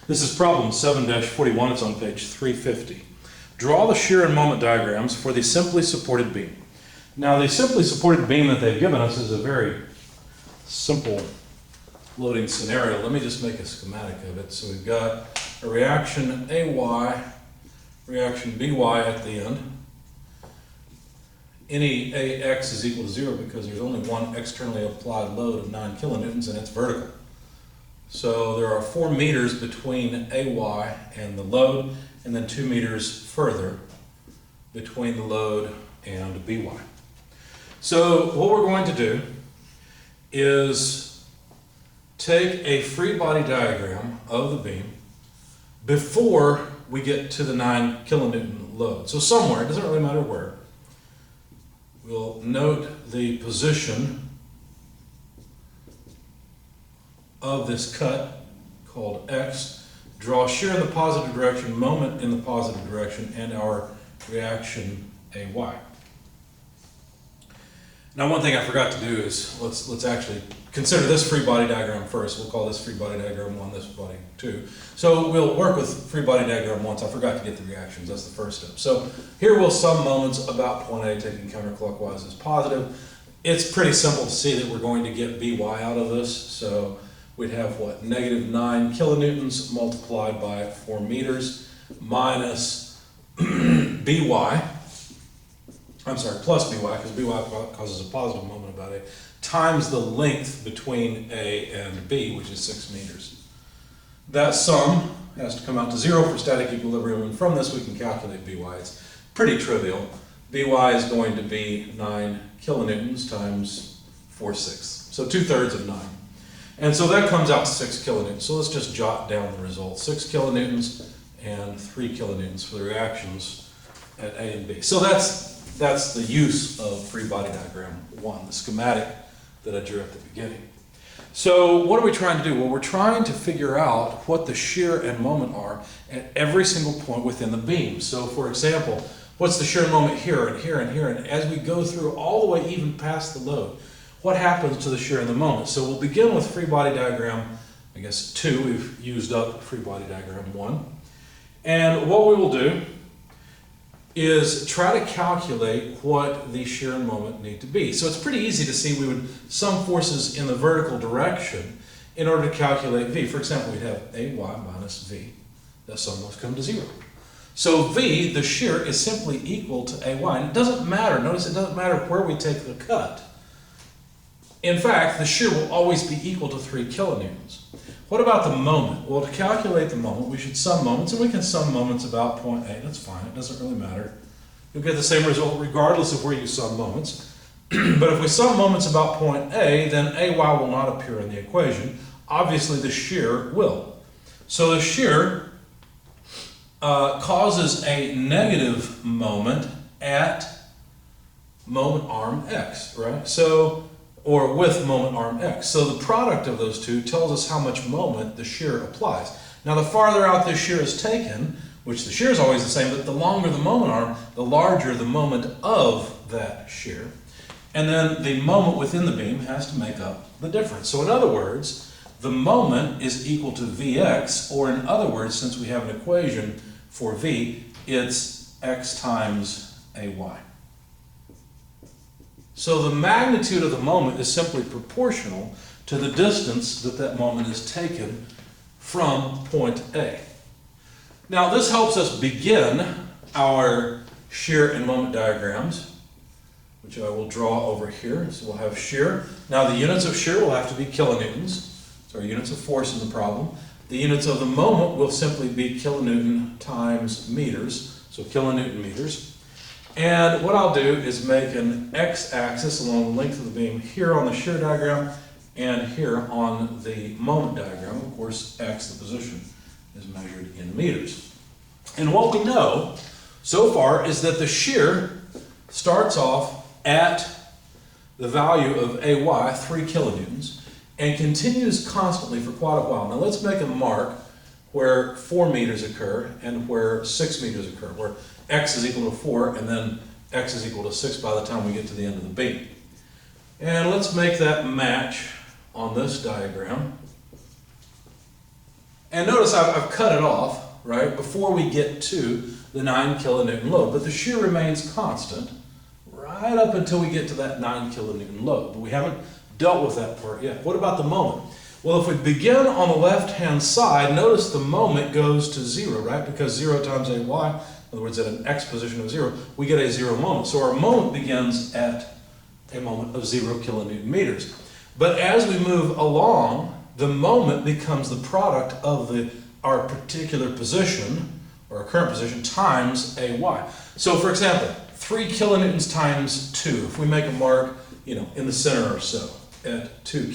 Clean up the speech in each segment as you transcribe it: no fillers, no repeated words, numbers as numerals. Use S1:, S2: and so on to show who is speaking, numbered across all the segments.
S1: This is problem 7-41, it's on page 350. Draw the shear and moment diagrams for the simply supported beam. Now the simply supported beam that they've given us is a very simple loading scenario. Let me just make a schematic of it. So we've got a reaction AY, reaction BY at the end. Any AX is equal to 0 because there's only one externally applied load of 9 kilonewtons and it's vertical. So there are 4 meters between AY and the load, and then 2 meters further between the load and BY. So what we're going to do is take a free body diagram of the beam before we get to the 9 kilonewton load. So somewhere, it doesn't really matter where, we'll note the position of this cut called X, draw shear in the positive direction, moment in the positive direction, and our reaction AY. Now one thing I forgot to do is let's actually consider this free body diagram first. We'll call this free body diagram 1, this body 2. So we'll work with free body diagram 1. I forgot to get the reactions, that's the first step. So here we'll sum moments about point A, taking counterclockwise as positive. It's pretty simple to see that we're going to get BY out of this. So we'd have what, negative 9 kilonewtons multiplied by 4 meters minus BY. I'm sorry, plus BY, because BY causes a positive moment about A, times the length between A and B, which is 6 meters. That sum has to come out to 0 for static equilibrium, and from this we can calculate BY. It's pretty trivial. BY is going to be 9 kilonewtons times 4/6, so 2/3 of 9. And so that comes out to 6 kilonewtons. So let's just jot down the results. 6 kilonewtons and 3 kilonewtons for the reactions at A and B. So that's the use of free body diagram 1, the schematic that I drew at the beginning. So what are we trying to do? Well, we're trying to figure out what the shear and moment are at every single point within the beam. So for example, what's the shear and moment here and here and here? And as we go through all the way even past the load, what happens to the shear and the moment? So we'll begin with free body diagram, I guess 2. We've used up free body diagram 1. And what we will do is try to calculate what the shear and moment need to be. So it's pretty easy to see we would sum forces in the vertical direction in order to calculate V. For example, we'd have AY minus V. That sum must come to 0. So V, the shear, is simply equal to AY. And it doesn't matter, notice it doesn't matter where we take the cut. In fact, the shear will always be equal to 3 kilonewtons. What about the moment? Well, to calculate the moment, we should sum moments, and we can sum moments about point A. That's fine, it doesn't really matter. You'll get the same result regardless of where you sum moments. But if we sum moments about point A, then AY will not appear in the equation. Obviously, the shear will. So the shear causes a negative moment at moment arm X, right? Or with moment arm X. So the product of those two tells us how much moment the shear applies. Now the farther out this shear is taken, which the shear is always the same, but the longer the moment arm, the larger the moment of that shear. And then the moment within the beam has to make up the difference. So in other words, the moment is equal to Vx, or in other words, since we have an equation for V, it's X times AY. So the magnitude of the moment is simply proportional to the distance that that moment is taken from point A. Now this helps us begin our shear and moment diagrams, which I will draw over here. So we'll have shear. Now the units of shear will have to be kilonewtons. So our units of force in the problem. The units of the moment will simply be kilonewton times meters, so kilonewton meters. And what I'll do is make an x-axis along the length of the beam here on the shear diagram and here on the moment diagram. Of course, x, the position, is measured in meters. And what we know so far is that the shear starts off at the value of AY, 3 kilonewtons, and continues constantly for quite a while. Now let's make a mark where 4 meters occur and where 6 meters occur, where x is equal to 4 and then x is equal to 6 by the time we get to the end of the beam. And let's make that match on this diagram And notice I've cut it off, right, before we get to the 9 kilonewton load. But the shear remains constant right up until we get to that 9 kilonewton load. But we haven't dealt with that part yet. What about the moment? Well, if we begin on the left-hand side, notice the moment goes to 0, right? Because 0 times AY, in other words, at an x position of 0, we get a 0 moment. So our moment begins at a moment of 0 kilonewton meters. But as we move along, the moment becomes the product of our particular position, or our current position, times AY. So for example, 3 kilonewtons times 2, if we make a mark, in the center or so, at 2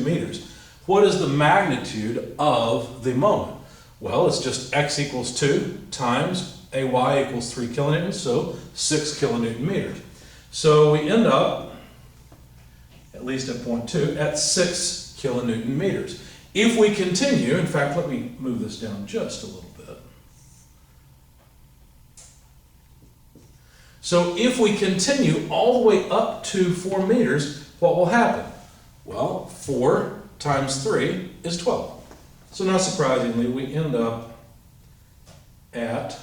S1: meters, what is the magnitude of the moment? Well, it's just x equals 2 times AY equals 3 kilonewtons, so 6 kilonewton meters. So we end up, at least at point 2, at 6 kilonewton meters. If we continue, in fact, let me move this down just a little bit. So if we continue all the way up to 4 meters, what will happen? Well, 4 times 3 is 12. So not surprisingly, we end up at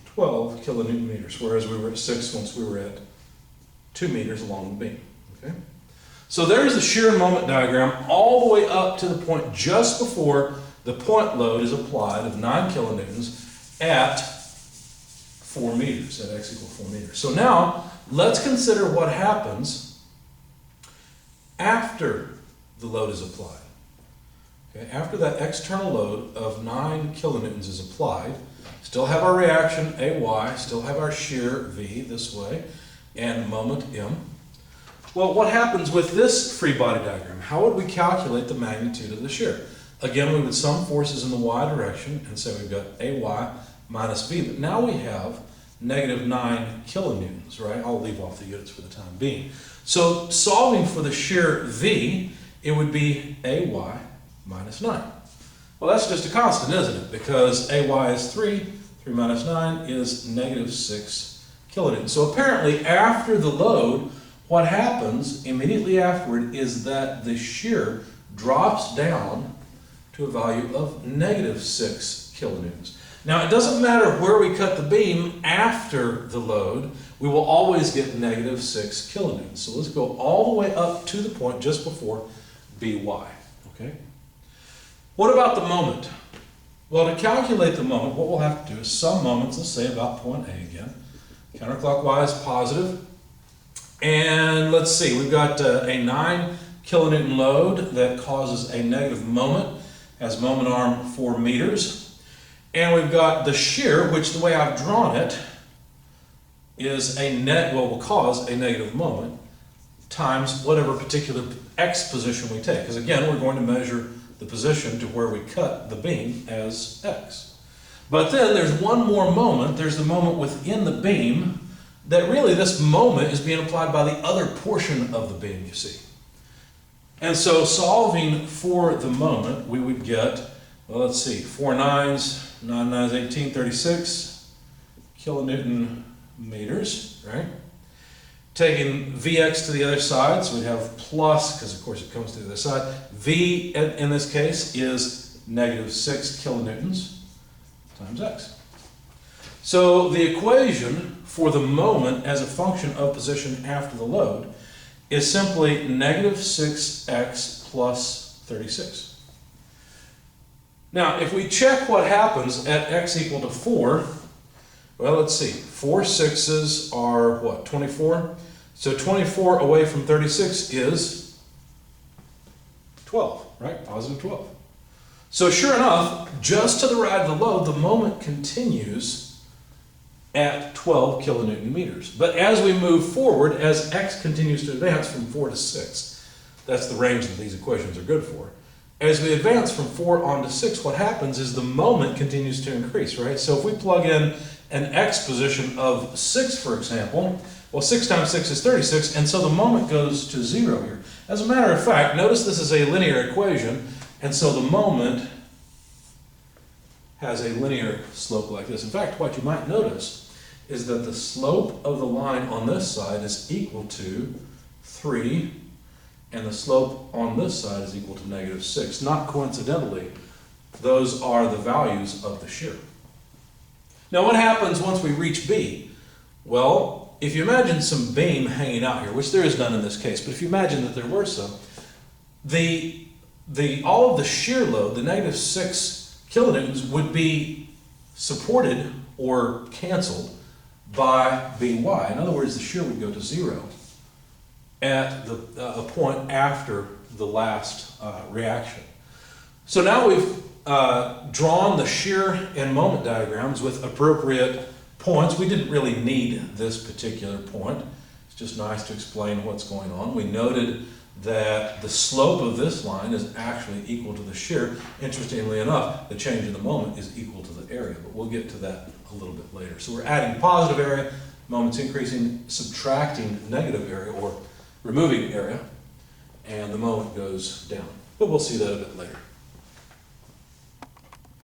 S1: 12 kilonewton meters, whereas we were at 6 once we were at 2 meters along the beam. Okay? So there's the shear and moment diagram all the way up to the point just before the point load is applied of 9 kilonewtons at 4 meters, at x equals 4 meters. So now, let's consider what happens after the load is applied. Okay, after that external load of 9 kilonewtons is applied, still have our reaction AY, still have our shear V this way, and moment M. Well, what happens with this free body diagram? How would we calculate the magnitude of the shear? Again, we would sum forces in the y direction and say we've got AY minus V, but now we have negative 9 kilonewtons, right? I'll leave off the units for the time being. So solving for the shear V, it would be AY minus 9. Well, that's just a constant, isn't it? Because AY is 3, 3 minus 9 is negative 6 kilonewtons. So apparently after the load, what happens immediately afterward is that the shear drops down to a value of negative 6 kilonewtons. Now, it doesn't matter where we cut the beam after the load, we will always get negative 6 kilonewtons. So let's go all the way up to the point just before BY. Okay? What about the moment? Well, to calculate the moment, what we'll have to do is sum moments, let's say about point A again. Counterclockwise, positive. And let's see, we've got a 9 kilonewton load that causes a negative moment, has moment arm 4 meters. And we've got the shear, which the way I've drawn it is will cause a negative moment times whatever particular x position we take. Because again, we're going to measure the position to where we cut the beam as x. But then there's one more moment, there's the moment within the beam that really this moment is being applied by the other portion of the beam, you see. And so solving for the moment, we would get, well, let's see, 4 9s, 9 9s, 18, 36 kilonewton meters, right? Taking Vx to the other side, so we have plus, because of course it comes to the other side. V in this case is negative 6 kilonewtons times x. So the equation for the moment as a function of position after the load is simply negative 6x plus 36. Now, if we check what happens at x equal to 4, well, let's see. 4 6s are what, 24? So 24 away from 36 is 12, right? Positive 12. So sure enough, just to the right of the load, the moment continues at 12 kilonewton meters. But as we move forward, as x continues to advance from 4 to 6, that's the range that these equations are good for. As we advance from 4 on to 6, what happens is the moment continues to increase, right? So if we plug in an x position of 6, for example, well, 6 times 6 is 36, and so the moment goes to 0 here. As a matter of fact, notice this is a linear equation, and so the moment has a linear slope like this. In fact, what you might notice is that the slope of the line on this side is equal to 3 and the slope on this side is equal to -6. Not coincidentally, those are the values of the shear. Now what happens once we reach B? Well, if you imagine some beam hanging out here, which there is none in this case, but if you imagine that there were some, all of the shear load, the -6 kilonewtons, would be supported or canceled by By. In other words, the shear would go to 0 at a point after the last reaction. So now we've drawn the shear and moment diagrams with appropriate points. We didn't really need this particular point. It's just nice to explain what's going on. We noted that the slope of this line is actually equal to the shear. Interestingly enough, the change in the moment is equal to the area, but we'll get to that a little bit later. So we're adding positive area, moment's increasing, subtracting negative area, or removing area, and the moment goes down. But we'll see that a bit later.